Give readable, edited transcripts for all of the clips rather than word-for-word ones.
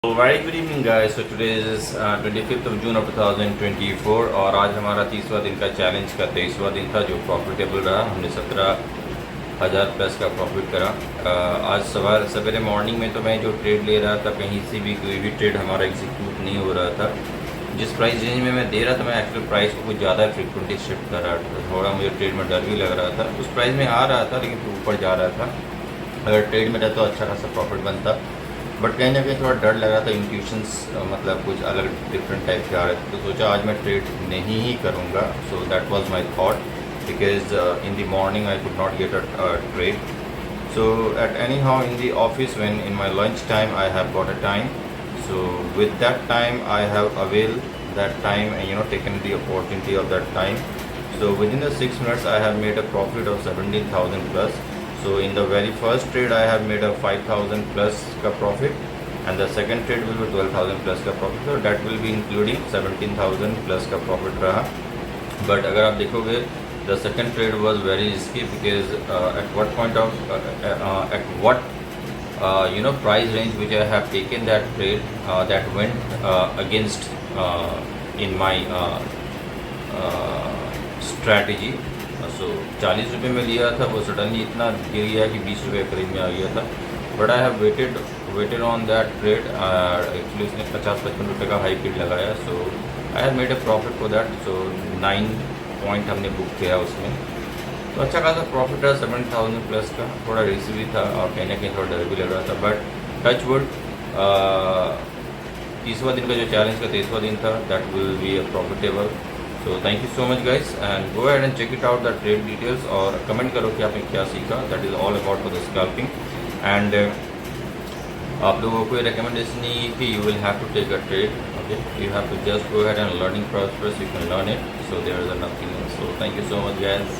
Very good evening guys. So today is 25th of June of 2024 और आज हमारा 30वां दिन का चैलेंज का 23वां दिन था जो प्रॉफिटेबल रहा। हमने 17,000 प्लस का प्रॉफिट करा। आज सवेरे मॉर्निंग में तो मैं जो ट्रेड ले रहा था कहीं से भी कोई भी ट्रेड हमारा एग्जीक्यूट नहीं हो रहा था। जिस प्राइस रेंज में मैं दे रहा था मैं एक्चुअल प्राइस को कुछ ज़्यादा फ्रिक्वेंटली शिफ्ट कर रहा था। थोड़ा मुझे ट्रेड में डर भी लग रहा था। उस प्राइस में आ रहा था लेकिन फिर ऊपर जा रहा था। अगर ट्रेड में रहता तो अच्छा खासा प्रॉफिट बनता, बट कहीं ना कहीं थोड़ा डर लग रहा था। इंट्यूशंस मतलब कुछ अलग डिफरेंट टाइप के आ रहे थे, तो सोचा आज मैं ट्रेड नहीं ही करूँगा। So that was my thought because in the morning I could not get a trade. So at anyhow in the office when in my lunch time I have got a time. So with that time I have availed that time and taken the opportunity of that time. So within the 6 minutes I have made a profit of 17,000 plus. So in the very first trade I have made a 5,000 plus ka profit and the second trade will be 12,000 plus ka profit. So that will be including 17,000 plus ka profit raha. But अगर आप देखोगे the second trade was very risky because at what point of at what price range which I have taken that trade that went against in my strategy. So 40 रुपये में लिया था, वो suddenly इतना गिर गया कि 20 रुपये करीब में आ गया था। But I have waited on that trade. Actually इसने 50-55 रुपये का हाई पिड लगाया। So I have made a profit for that. So 9 point हमने बुक किया उसमें, तो अच्छा खासा प्रॉफिट रहा 7,000 प्लस का। थोड़ा रिस्क भी था और कहीं ना कहीं थोड़ा डर भी लग रहा था, बट टच वुड 30वां दिन का जो चैलेंज का 23वां दिन था that will be a profitable. So thank you so much guys and go ahead and check it out the trade details और कमेंट करो कि आपने क्या सीखा। That is all about for the scalping. And आप लोगों को ये रिकमेंडेशन नहीं है कि you will have to take a trade. Okay, you have to just go ahead and learning process, you can learn it. So there is nothing else. So thank you so much guys.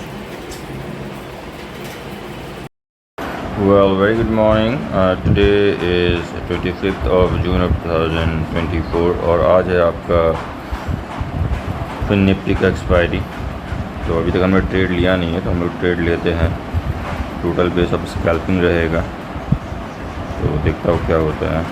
Well, very good morning. Today is 25th of June of 2024 और आज है आपका fin Nifty का expiry. तो अभी तक हमने trade लिया नहीं है, तो हम लोग ट्रेड लेते हैं। टोटल बेस अब स्कैल्पिंग रहेगा, तो देखता हूँ क्या होता है।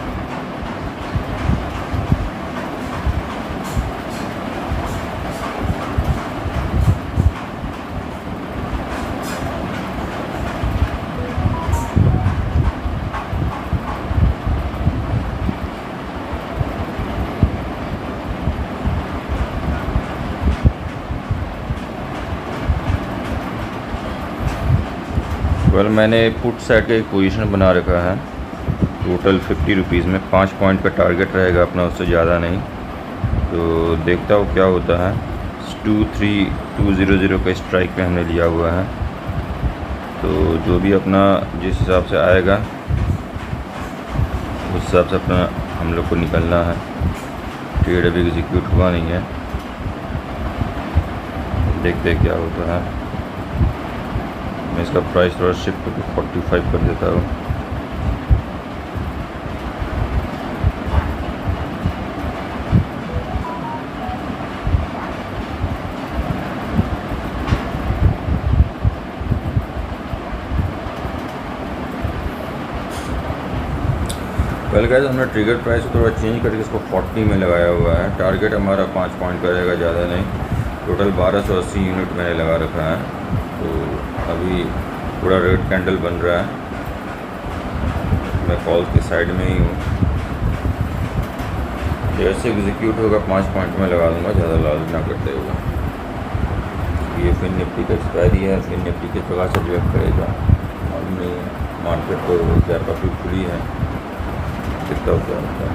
वेल मैंने पुट साइड का एक पोजीशन बना रखा है टोटल 50 रुपीज़ में। 5 पॉइंट का टारगेट रहेगा अपना, उससे ज़्यादा नहीं। तो देखता हूँ क्या होता है। 23200 का स्ट्राइक पे हमने लिया हुआ है, तो जो भी अपना जिस हिसाब से आएगा उस हिसाब से अपना हम लोग को निकलना है। ट्रेड अभी एग्जीक्यूट हुआ नहीं है, देखते क्या होता है। मैं इसका प्राइस थोड़ा शिफ्ट करके 45 कर देता हूँ। वेल गाइस, हमने ट्रिगर प्राइस को थोड़ा चेंज करके इसको 40 में लगाया हुआ है। टारगेट हमारा 5 पॉइंट का रहेगा, ज़्यादा नहीं। टोटल 1280 यूनिट मैंने लगा रखा है। तो अभी पूरा रेड कैंडल बन रहा है, मैं कॉल के साइड में ही हूँ। जैसे एग्जीक्यूट होगा 5 पॉइंट में लगा दूँगा, ज़्यादा लालच ना करते हुए। ये फिन निफ्टी का एक्सपायरी है। फिन निफ्टी किस प्रकार से रिएक्ट करेगा मालूम नहीं है। मार्केट तो गैप अभी खुली है, दिखता होता है।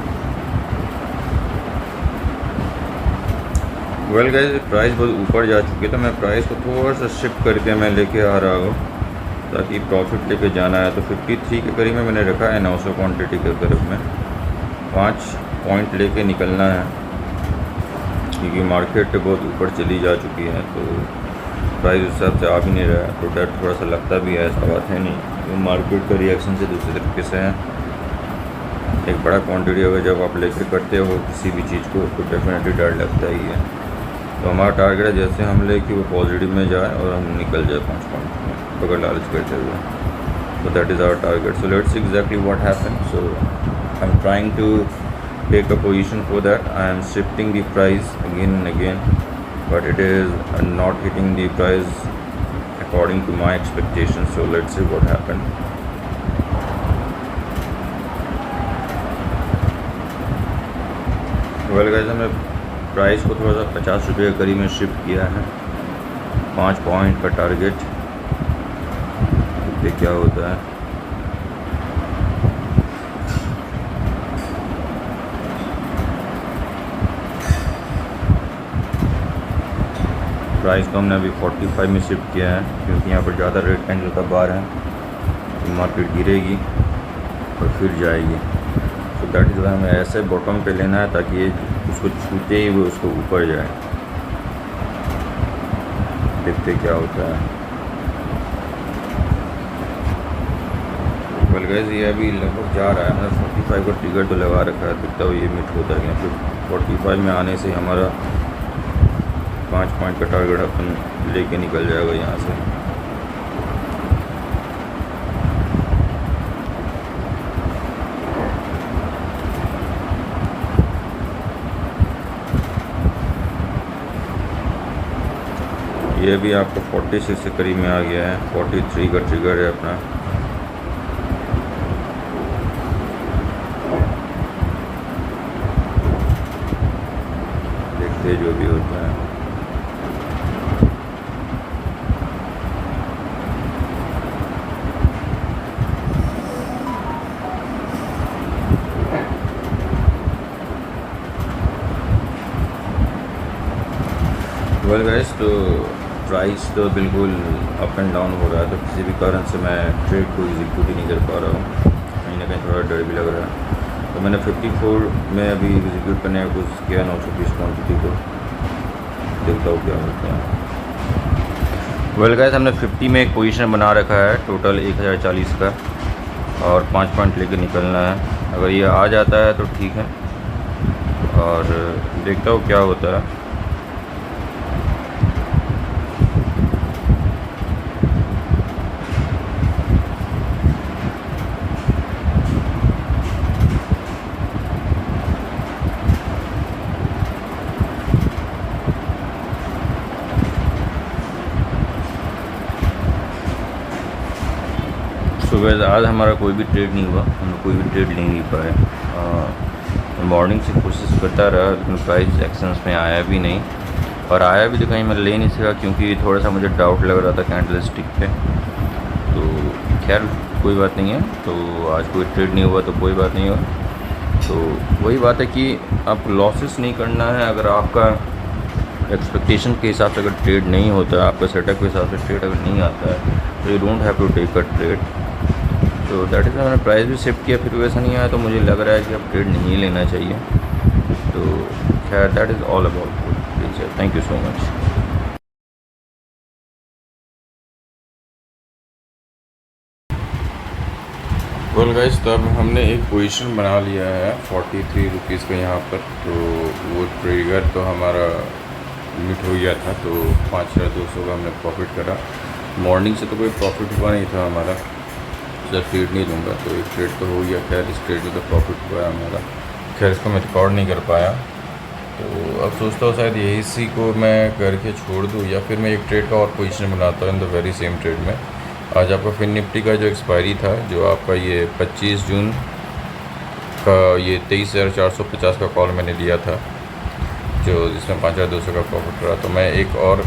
वेल गाइस, प्राइस बहुत ऊपर जा चुकी है, तो मैं प्राइस को थोड़ा सा शिफ्ट करके मैं लेके आ रहा हूँ ताकि प्रॉफिट लेके जाना है। तो 53 के करीब में मैंने रखा है 900 क्वांटिटी के करीब में। 5 पॉइंट लेके निकलना है क्योंकि मार्केट बहुत ऊपर चली जा चुकी है, तो प्राइस उस हिसाब से आ भी नहीं रहा है। तो डर थोड़ा सा लगता भी है, ऐसा बात है नहीं। तो मार्केट का रिएक्शन से दूसरे तरीके से है। एक बड़ा क्वांटिटी अगर जब आप लेके करते हो किसी भी चीज़ को तो डेफिनेटली डर लगता ही है। तो हमारा टारगेट है जैसे हम ले कि वो पॉजिटिव में जाए और हम निकल जाए 5 पॉइंट में बगैर लालच करते हुए। So that is our target. So let's see exactly what happens. So I'm trying to take a position for that. I am shifting the price again and again, but it is not hitting the price according to my expectations. So let's see what happened. Well guys, हमने price को थोड़ा सा 50 रुपये के करीब में shift किया है। 5 पॉइंट का टारगेट, देखते क्या होता है। प्राइस को हमने अभी 45 में शिफ्ट किया है, क्योंकि यहाँ पर ज़्यादा रेड कैंडल का बार है तो मार्केट गिरेगी और फिर जाएगी। तो दैट इज़ हमें ऐसे बॉटम पे लेना है ताकि ये उसको छूते ही वो उसको ऊपर जाए। देखते क्या होता है। वेल गाइस, ये अभी लगभग जा रहा है। मैंने 45 का टिकट तो लगा रखा है, दिखता है ये मिट होता है। फिर 45 में आने से हमारा 5 पॉइंट का टारगेट अपन लेके निकल जाएगा यहाँ से। ये भी आपको 46 के करीब में आ गया है। 43 का ट्रिगर है अपना। देखते जो भी होता है। वेल गाइस, तो प्राइस तो बिल्कुल अप एंड डाउन हो रहा है, तो किसी भी कारण से मैं ट्रेड को एग्जीक्यूट ही नहीं कर पा रहा हूँ। कहीं ना कहीं थोड़ा डर भी लग रहा है। तो मैंने 54 में अभी एग्जीक्यूट करने का कोशिश किया 920 क्वान्टिटी को। देखता हूँ क्या होता है। वेल गाइस, हमने 50 में एक पोजीशन बना रखा है, टोटल 1040 का, और 5 पॉइंट लेके निकलना है। अगर ये आ जाता है तो ठीक है, और देखता हूँ क्या होता है। सुबह आज हमारा कोई भी ट्रेड नहीं हुआ, हम कोई भी ट्रेड ले नहीं पाए। मॉर्निंग से कोशिश करता रहा, लेकिन प्राइस एक्शंस में आया भी नहीं, और आया भी तो कहीं मैं ले नहीं सका, क्योंकि थोड़ा सा मुझे डाउट लग रहा था कैंडल स्टिक पे। तो खैर कोई बात नहीं है। तो आज कोई ट्रेड नहीं हुआ तो कोई बात नहीं हुआ। तो वही बात है कि आपको लॉसेस नहीं करना है। अगर आपका एक्सपेक्टेशन के हिसाब से अगर ट्रेड नहीं होता है, आपका सेटअप के हिसाब से ट्रेड अगर नहीं आता है, तो you don't have to take a trade. तो दैट इज़ मैंने प्राइस भी शिफ्ट किया, फिर वैसा नहीं आया, तो मुझे लग रहा है कि अब ट्रेड नहीं लेना चाहिए। तो खैर that is all about. Thank you so much. Well guys, तो अब हमने एक पोजीशन बना लिया है 43 रुपीज़ का यहाँ पर। तो वो ट्रिगर तो हमारा मिट हो गया था, तो 5200 का हमने प्रॉफिट करा। मॉर्निंग से तो कोई प्रॉफिट हुआ नहीं था हमारा, सर ट्रेड नहीं लूँगा, तो एक ट्रेड तो हो गया। खैर इस ट्रेड में तो प्रॉफिट हुआ है हमारा। खैर इसको मैं रिकॉर्ड नहीं कर पाया, तो अब सोचता हूँ शायद यही सी को मैं करके छोड़ दूँ, या फिर मैं एक ट्रेड का और पोजीशन बनाता हूँ in the very same trade में। आज आपका फिन निफ्टी का जो एक्सपायरी था, जो आपका ये 25 जून का ये 23,450 का कॉल मैंने लिया था, जो जिसमें 5,200 का प्रॉफिट रहा, तो मैं एक और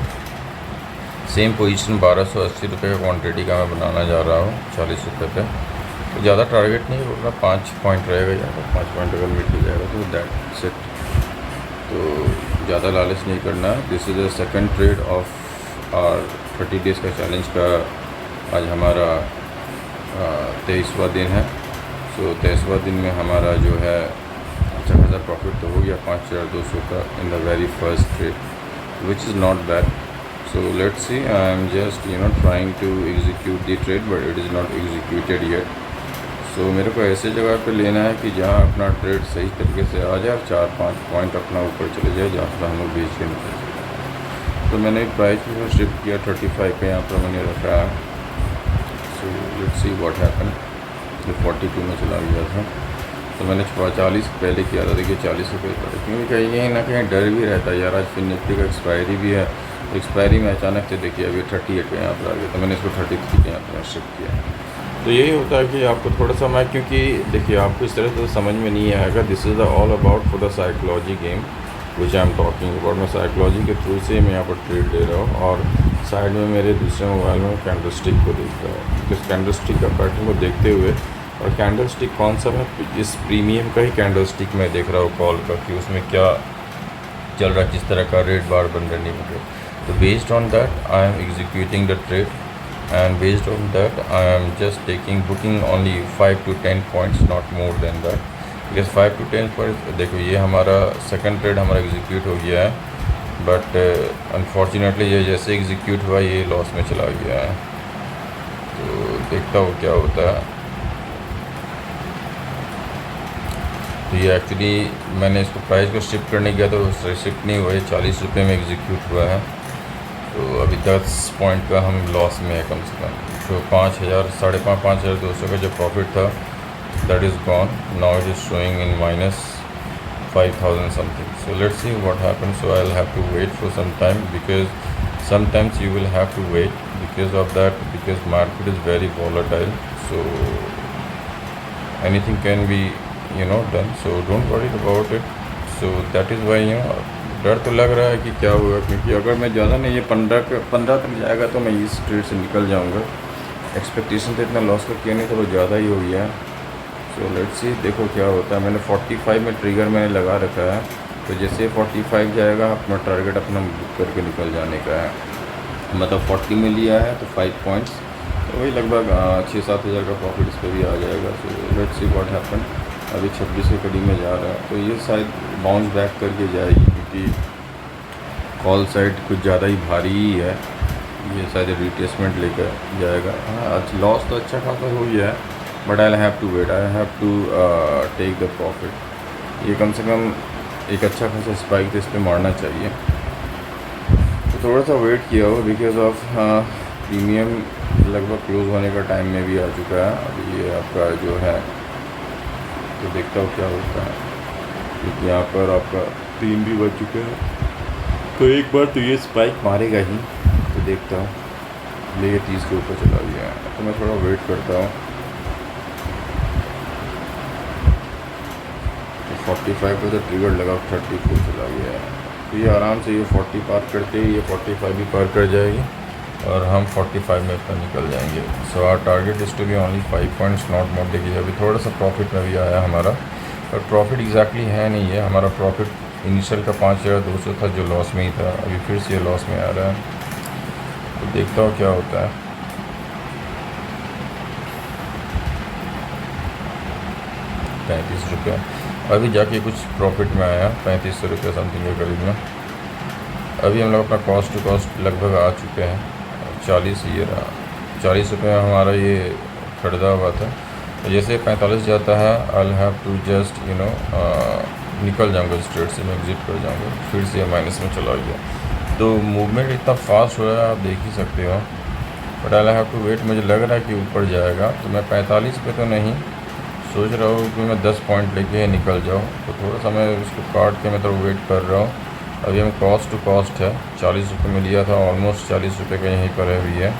सेम पोजीशन 1280 रुपये का क्वांटिटी का मैं बनाना जा रहा हूँ 40 रुपये पे। तो ज़्यादा टारगेट नहीं होगा, 5 पॉइंट रहेगा ज़्यादा। 5 पॉइंट अगर मिट हो जाएगा तो दैट्स इट। तो ज़्यादा लालच नहीं करना। This is the second trade of our 30 days का चैलेंज का। आज हमारा 23वां दिन है। सो 23वां दिन में हमारा जो है अच्छा खासा प्रॉफिट तो हो गया 5,200 का in the very first trade, which is not bad. So let's see, I am just trying to execute the trade, but it is not executed yet. So मेरे को ऐसे जगह पे लेना है कि जहाँ अपना ट्रेड सही तरीके से आ जाए, 4-5 पॉइंट अपना ऊपर चले जाए, जहाँ से हम लोग बेच के निकल जाए। तो मैंने एक प्राइस को शिफ्ट किया 35 पे, यहाँ पर मैंने रखा है। सो लेट्स सी व्हाट हैपन। तो 42 में चला गया था, तो मैंने 40 पहले किया था, देखिए 40 रुपये पर, क्योंकि कहीं ना कहीं डर भी रहता है यार, आज फिर निफ्टी का एक्सपायरी भी है। एक्सपायरी में अचानक से देखिए अभी 38 पे यहाँ पर आ गया, तो मैंने इसको 33 पे यहाँ पर शिफ्ट किया। तो यही होता है कि आपको थोड़ा सा, मैं क्योंकि देखिए आपको इस तरह से समझ में नहीं आएगा, this is the all about for the psychology game which I am talking about. मैं साइकोलॉजी के थ्रू से मैं यहाँ पर ट्रेड ले रहा हूँ, और साइड में मेरे दूसरे मोबाइल में कैंडल स्टिक को देख रहा हूँ, क्योंकि कैंडल स्टिक का पैटर्न को देखते हुए, और कैंडल स्टिक कौन सा, मैं इस प्रीमियम का ही कैंडल स्टिक मैं देख रहा हूँ कॉल का, कि उसमें क्या चल रहा है, किस तरह का रेट बार बन रहा है। तो based on that I am executing the trade, and based on that I am just booking only 5 to 10 points, not more than that, because 5 to 10 points। देखो ये हमारा सेकंड ट्रेड हमारा एग्जीक्यूट हो गया है, बट अनफॉर्चुनेटली ये जैसे execute हुआ ये लॉस में चला गया है। तो देखता हूँ क्या होता है। तो ये एक्चुअली मैंने इसको प्राइस को शिफ्ट करने गया तो शिफ्ट नहीं हुआ, 40 रुपये में एग्जीक्यूट हुआ है। तो अभी 10 पॉइंट का हम लॉस में है कम से कम। तो 5,000 5,200 का जो प्रॉफिट था that is gone, now it is showing in -5,000 something. So let's see what happen. So I will have to wait for some time, because sometimes you will have to wait because of that, because market is very volatile, so anything can be done, so don't worry about it. So that is why डर तो लग रहा है कि क्या होगा, क्योंकि अगर मैं ज़्यादा नहीं, ये 15 तक जाएगा तो मैं इस ट्रेड से निकल जाऊंगा। एक्सपेक्टेशन तो इतना लॉस का किया नहीं, थोड़ा ज़्यादा ही हो गया। सो लेट्स सी, देखो क्या होता है। मैंने 45 में ट्रिगर मैंने लगा रखा है, तो जैसे 45 जाएगा अपना टारगेट अपना बुक करके निकल जाने का है। मतलब 40 में लिया है तो 5 पॉइंट्स, तो वही लगभग 6-7 हज़ार का प्रॉफिट इस पर भी आ जाएगा। सो लेट्स सी व्हाट हैपन। अभी 26 के करीब में जा रहा है, तो ये शायद बाउंस बैक करके जाएगी, क्योंकि कॉल साइड कुछ ज़्यादा ही भारी ही है। ये शायद रिट्रेसमेंट लेकर जाएगा। हाँ, आज लॉस तो अच्छा खासा हो गया है, but I have to wait, I have to take the profit. ये कम से कम एक अच्छा खासा स्पाइक तो इस पर मारना चाहिए। तो थोड़ा सा वेट किया हो, बिकॉज ऑफ प्रीमियम लगभग क्लोज होने का टाइम में भी आ चुका है। अभी ये आपका जो है, तो देखता हूँ क्या होता है, क्योंकि यहाँ पर आपका 3 भी बज चुके हैं, तो एक बार तो ये स्पाइक मारेगा ही। तो देखता हूँ, ले 30 के ऊपर चला गया है, तो मैं थोड़ा वेट करता हूँ। तो 45 पर तो ट्रिगर लगा, 34 चला गया है, तो ये आराम से ये 40 पार करते ही ये 45 भी पार कर जाएगी, और हम 45 में अपना निकल जाएंगे। So our target is to be only 5 points, not more. देखिए अभी थोड़ा सा प्रॉफिट में भी आया हमारा, पर प्रॉफिट एग्जैक्टली है नहीं है हमारा। प्रॉफिट इनिशियल का 5,200 था जो लॉस में ही था, अभी फिर से ये लॉस में आ रहा है। तो देखता हूँ क्या होता है। ₹35 अभी जाके कुछ प्रॉफिट में आया, 3500 रुपये समथिंग के करीब में। अभी हम लोग अपना कॉस्ट टू कॉस्ट लगभग आ चुके हैं, 40 ये रहा, 40 रुपये हमारा ये खरीदा हुआ था। तो जैसे 45 जाता है, आई हैव टू जस्ट निकल जाऊंगा इस ट्रेड से, मैं एग्जिट कर जाऊंगा। फिर से माइनस में चला गया, तो मूवमेंट इतना फास्ट हो रहा है आप देख ही सकते हो। But I have to wait, मुझे लग रहा है कि ऊपर जाएगा, तो मैं 45 पे तो नहीं सोच रहा हूँ कि मैं 10 पॉइंट लेके निकल जाऊँ। तो थोड़ा सा मैं उसको काट के मैं तो वेट कर रहा हूँ। अभी हम कॉस्ट टू कॉस्ट है, 40 रुपये में लिया था, ऑलमोस्ट 40 रुपये का यहीं पर है हुई है।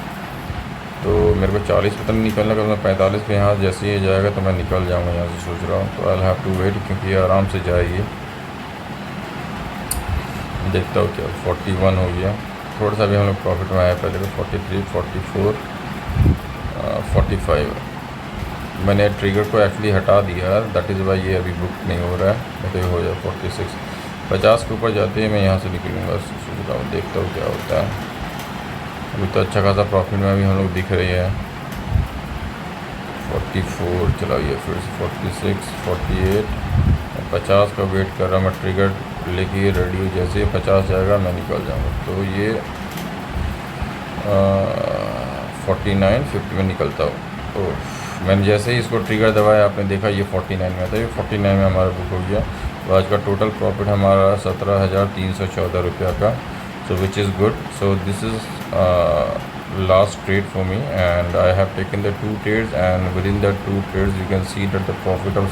तो मेरे को 40 पे तो नहीं निकलना, अगर मैं 45 पे यहाँ जैसे ही जाएगा तो मैं निकल जाऊँगा यहाँ से, सोच रहा हूँ। तो आई हैव टू वेट, क्योंकि ये आराम से जाएगी। देखता हूँ क्या, 41 हो गया, थोड़ा सा भी हम लोग प्रॉफिट में आया पहले तो 43, 44, 45। मैंने ट्रिगर को एक्चुअली हटा दिया, दैट इज़ वाई ये अभी बुक नहीं हो रहा है, नहीं तो ये हो जाए 46। 50 के ऊपर जाते ही मैं यहाँ से निकलूँगा, सोच रहा हूँ। देखता हूँ क्या होता है। अभी तो अच्छा खासा प्रॉफिट में अभी हम लोग दिख रही है। 44 चला गया, फिर से 46, 48, 50 का वेट कर रहा मैं। ट्रिगर लेके रेडी हो, जैसे ही 50 जाएगा मैं निकल जाऊँगा। तो ये 49, 50 में निकलता हूँ। तो मैंने जैसे ही इसको ट्रिगर दबाया, आपने देखा ये 49 में था, ये 49 में हमारा बुक हो गया। तो आज का टोटल प्रॉफिट हमारा 17,314 रुपया का, so which is good. So this is last trade for me, and I have taken the 2 trades, and within the 2 trades you can see that the profit of